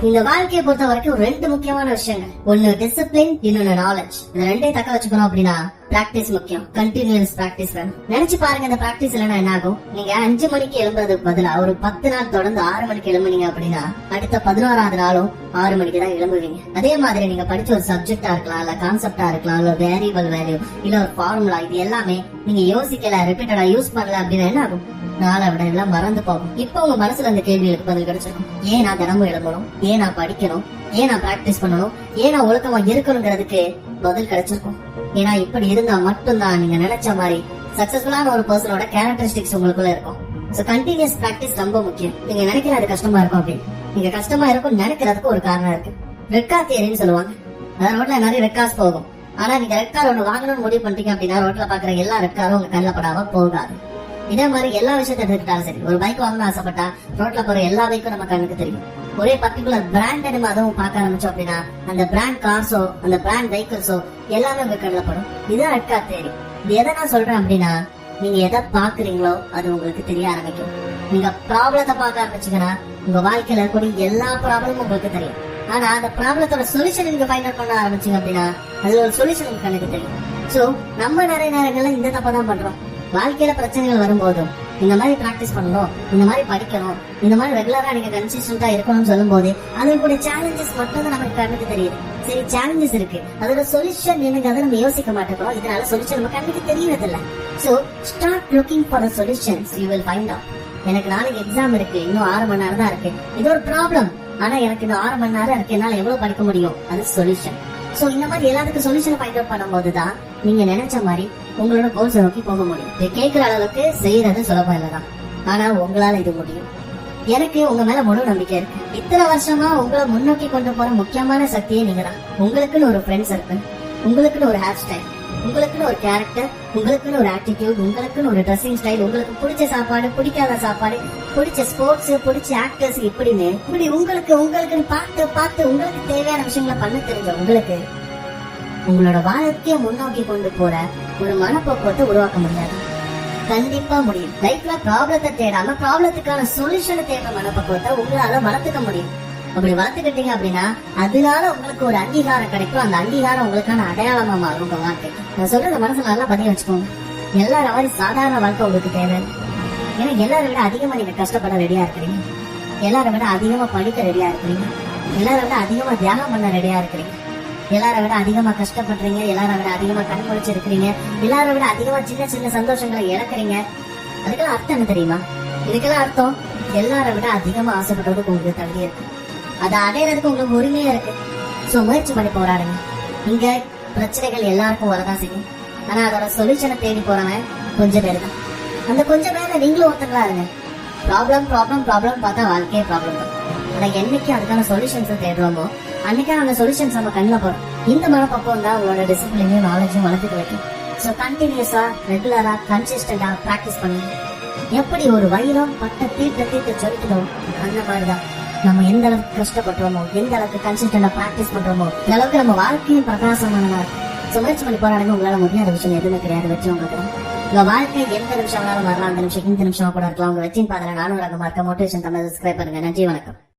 இந்த வாழ்க்கையை பொறுத்த வரைக்கும் ரெண்டு முக்கியமான விஷயங்கள், ஒன்னு டிசிப்ளின், இன்னொன்னு நாலேஜ். இந்த ரெண்டையும் தக்க வச்சுக்கணும் அப்படின்னா பிராக்டிஸ் முக்கியம். கண்டினியூஸ் பிராக்டிஸ் வேணும். நினைச்சு பாருங்க, இந்த பிராக்டிஸ் இல்லைன்னா என்ன ஆகும்? நீங்க 5 மணிக்கு எழும்புறதுக்கு பதிலா ஒரு 10 நாள் தொடர்ந்து 6 மணிக்கு எழும்புனீங்க அப்படின்னா அடுத்த 11வது நாளும் 6 மணிக்கு தான் எழும்புவீங்க. அதே மாதிரி நீங்க படிச்ச ஒரு சப்ஜெக்டா இருக்கலாம், இல்ல கான்செப்டா இருக்கலாம், இல்ல வேரியபிள் வேல்யூ, இல்ல ஒரு ஃபார்முலா, இது எல்லாமே நீங்க யோசிக்கல, ரிப்பீட்டடா யூஸ் பண்ணல அப்படின்னா என்ன ஆகும்? நாளை விட எல்லாம் மறந்து போகும். இப்ப உங்க மனசுல அந்த கேள்விகளுக்கு பதில் கிடைச்சிடும். ஏன் நான் தினமும் எழுதணும், ஏன் நான் படிக்கணும், ஏன் நான் பிராக்டிஸ் பண்ணணும், ஏன் நான் ஒழுக்கமா இருக்கணுங்கிறதுக்கு பதில் கிடைச்சிருக்கும். ஏன்னா இப்படி இருந்தா மட்டும்தான் நீங்க நினைச்ச மாதிரி சக்சஸ்ஃபுல்லான ஒரு பர்சனோட கேரக்டரிஸ்டிக்ஸ் உங்களுக்குள்ள இருக்கும். சோ கண்டினியூஸ் பிராக்டிஸ் ரொம்ப முக்கியம். நீங்க நினைக்கிற அது கஷ்டமா இருக்கும் அப்படின்னு, நீங்க கஷ்டமா இருக்கும் நினைக்கிறதுக்கு ஒரு காரணம் இருக்கு. ரெட் கார் தியரின்னு சொல்லுவாங்க. அதாவது ரோட்ல நிறைய ரெட் கார்ஸ் போகும். ஆனா நீங்க ரெட் கார் ஒண்ணு வாங்கணும்னு முடிவு பண்ணிட்டீங்க அப்படின்னா ரோட்ல பாக்குற எல்லா ரெட் காரும் உங்க கண்ணில் படாம போகாது. இதே மாதிரி எல்லா விஷயத்த எடுத்துக்கிட்டாலும் சரி, ஒரு பைக் வாங்கணும்னு ஆசைப்பட்டா ரோட்ல போற எல்லா பைக்கும் நம்ம கண்ணுக்கு தெரியும். ஒரே பர்டிகுலர் பிராண்ட் நம்ம அதுவும் பார்க்க ஆரம்பிச்சோம் அப்படின்னா அந்த பிராண்ட் கார்ஸோ அந்த பிராண்ட் வெஹிக்கிள்ஸோ எல்லாமே உங்க கண்ணில் படும். இதுதான் ரெட் கார் தியரி. இது எதை நான் சொல்றேன் அப்படின்னா, நீங்க எதை பாக்குறீங்களோ அது உங்களுக்கு தெரிய ஆரம்பிக்கும். நீங்க ப்ராப்ளத்தை பார்க்க ஆரம்பிச்சீங்கன்னா உங்க வாழ்க்கையில இருக்கக்கூடிய எல்லா ப்ராப்ளமும் உங்களுக்கு தெரியும். ஆனா அந்த ப்ராப்ளத்தோட சொல்யூஷன் நீங்க ஃபைண்ட் அவுட் பண்ண ஆரம்பிச்சீங்க அப்படின்னா அதுல ஒரு சொல்யூஷன் உங்களுக்கு கண்ணுக்கு தெரியும். சோ நம்ம நிறைய நேரங்கள்ல இந்த தப்பா தான் பண்றோம். வாழ்க்கையில பிரச்சனைகள் வரும்போதும் இந்த மாதிரி பிராக்டிஸ் பண்ணணும், இந்த மாதிரி படிக்கணும், இந்த மாதிரி ரெகுலரா நீங்க கன்சிஸ்டன்டா இருக்கணும்னு சொல்லும் போது அது கூட சேலஞ்சஸ் மட்டும் தான் நமக்கு கண்ணுக்கு தெரியுது. சரி, சேலஞ்சஸ் இருக்கு, அதோட சொல்யூஷன் எனக்கு அதை நம்ம யோசிக்க மாட்டேங்கிறோம். இதனால சொல்யூஷன் நம்ம கண்ணுக்கு தெரியறது இல்ல. So start looking for the solutions, you will find out. எனக்கு நாளைக்கு எக்ஸாம் இருக்கு, இன்னும் 6 மணி நேரம் தான் இருக்கு, இது ஒரு ப்ராப்ளம். ஆனா எனக்கு இன்னும் 6 மணி நேரம் இருக்கு, என்னால எவ்வளவு படிக்க முடியும், அது சொல்யூஷன். சோ இந்த மாதிரி எல்லாத்துக்கும் சொல்யூஷன் ஃபைண்ட் அவுட் பண்ணும்போதுதான் நீங்க நினைச்ச மாதிரி உங்களோட கோல்ஸ் நோக்கி போக முடியும். இது கேட்கிற அளவுக்கு செய்யறது சுலபம் இல்லதான், ஆனா உங்களால இது முடியும். எனக்கு உங்க மேல முழு நம்பிக்கை இருக்கு. இத்தனை வருஷமா உங்களை முன்னோக்கி கொண்டு போற முக்கியமான சக்தியே நீங்க தான். உங்களுக்குன்னு ஒரு ஃப்ரெண்ட் சர்க்கிள், உங்களுக்குன்னு ஒரு ஹேர் ஸ்டைல், உங்களுக்குன்னு ஒரு கேரக்டர், உங்களுக்குன்னு ஒரு ஆட்டிடியூட், உங்களுக்குன்னு ஒரு ட்ரெஸ்ஸிங் ஸ்டைல், உங்களுக்கு பிடிச்ச சாப்பாடு, பிடிக்காத சாப்பாடு, பிடிச்ச ஸ்போர்ட்ஸ், பிடிச்ச ஆக்டர்ஸ், இப்படின்னு இப்படி உங்களுக்கு பார்த்து உங்களுக்கு தேவையான விஷயங்களை பண்ண தெரிஞ்ச உங்களுக்கு உங்களோட வாழ்க்கைய முன்னோக்கி கொண்டு போற ஒரு மனப்போக்கத்தை உருவாக்க முடியாது. கண்டிப்பா முடியும். லைஃப்ல ப்ராப்ளத்தை தேடாம ப்ராப்ளத்துக்கான சொல்யூஷனை தேடுற மனப்பக்குவத்தை உங்களால வளர்த்துக்க முடியும். அப்படி வளர்த்துக்கிட்டீங்க அப்படின்னா அதனால உங்களுக்கு ஒரு அங்கீகாரம் கிடைக்கும். அந்த அங்கீகாரம் உங்களுக்கான அடையாளமா மாறும் உங்க வாழ்க்கை. நான் சொல்றத மனசுல நல்லா பதிய வச்சுக்கோங்க. எல்லாரும் மாதிரி சாதாரண வாழ்க்கை உங்களுக்கு தேவை. ஏன்னா எல்லாரை விட அதிகமா நீங்க கஷ்டப்பட ரெடியா இருக்கிறீங்க, எல்லாரை விட அதிகமா படிக்க ரெடியா இருக்கிறீங்க, எல்லாரை விட அதிகமா தியானம் பண்ண ரெடியா இருக்கிறீங்க, எல்லாரை விட அதிகமா கஷ்டப்படுறீங்க, எல்லாரை விட அதிகமா கண் முழிச்சு இருக்கிறீங்க, எல்லாரை விட அதிகமா சின்ன சின்ன சந்தோஷங்களை இழக்கிறீங்க. அதுக்கெல்லாம் அர்த்தம் என்ன தெரியுமா? இதுக்கெல்லாம் அர்த்தம் எல்லாரை விட அதிகமா ஆசைப்படுறதுக்கு உங்களுக்கு தகுதி இருக்கு, அதை அடையிறதுக்கு உங்களுக்கு உரிமையா இருக்கு. சோ முயற்சி பண்ணி போராடுங்க. இங்க பிரச்சனைகள் எல்லாருக்கும் வரதான் செய்யும். ஆனா அதோட சொல்யூஷனை தேடி போறவன் கொஞ்சம் பேர் தான். அந்த கொஞ்சம் பேர்ல நீங்களும் ஒருத்தங்களா இருங்க. ப்ராப்ளம் பார்த்தா வாழ்க்கையே ப்ராப்ளம் தான். ஆனா என்னைக்கு அதுக்கான சொல்யூஷன்ஸ் தேடுறோமோ அன்னைக்கா அந்த சொல்யூஷன்ஸ் நம்ம கண்ணில் போறோம். இந்த மனப்பக்குவம் தான் உங்களோட டிசிப்ளினையும் நாலேஜும் வளர்த்துட்டு வைக்கும். ஸோ கண்டினியூஸா ரெகுலரா கன்சிஸ்டண்டா பிராக்டிஸ் பண்ணுங்க. எப்படி ஒரு வைரம் பட்ட தீட்டு சொல்லிக்கிறோம் அந்த மாதிரிதான் நம்ம எந்த அளவுக்கு கஷ்டப்படுறோமோ, எந்த அளவுக்கு கன்சிஸ்டண்டா பிராக்டிஸ் பண்றோமோ இந்த அளவுக்கு நம்ம வாழ்க்கையும் பிரகாசமானதா இருக்கும். ஸோ முயற்சி பண்ணி போராடுங்க. உங்களால முடியாத விஷயம் எதுவுமே கிடையாது. வச்சு உங்களுக்கு உங்க வாழ்க்கை எந்த நிமிஷம் வரலாம், அந்த நிமிஷம் இந்த நிமிஷமா கூட இருக்கலாம். உங்க வெற்றின் பாதையில நானும் ரகமா இருக்க மோட்டிவேஷன் தமிழ் சப்ஸ்கிரைப் பண்ணுங்க. நன்றி, வணக்கம்.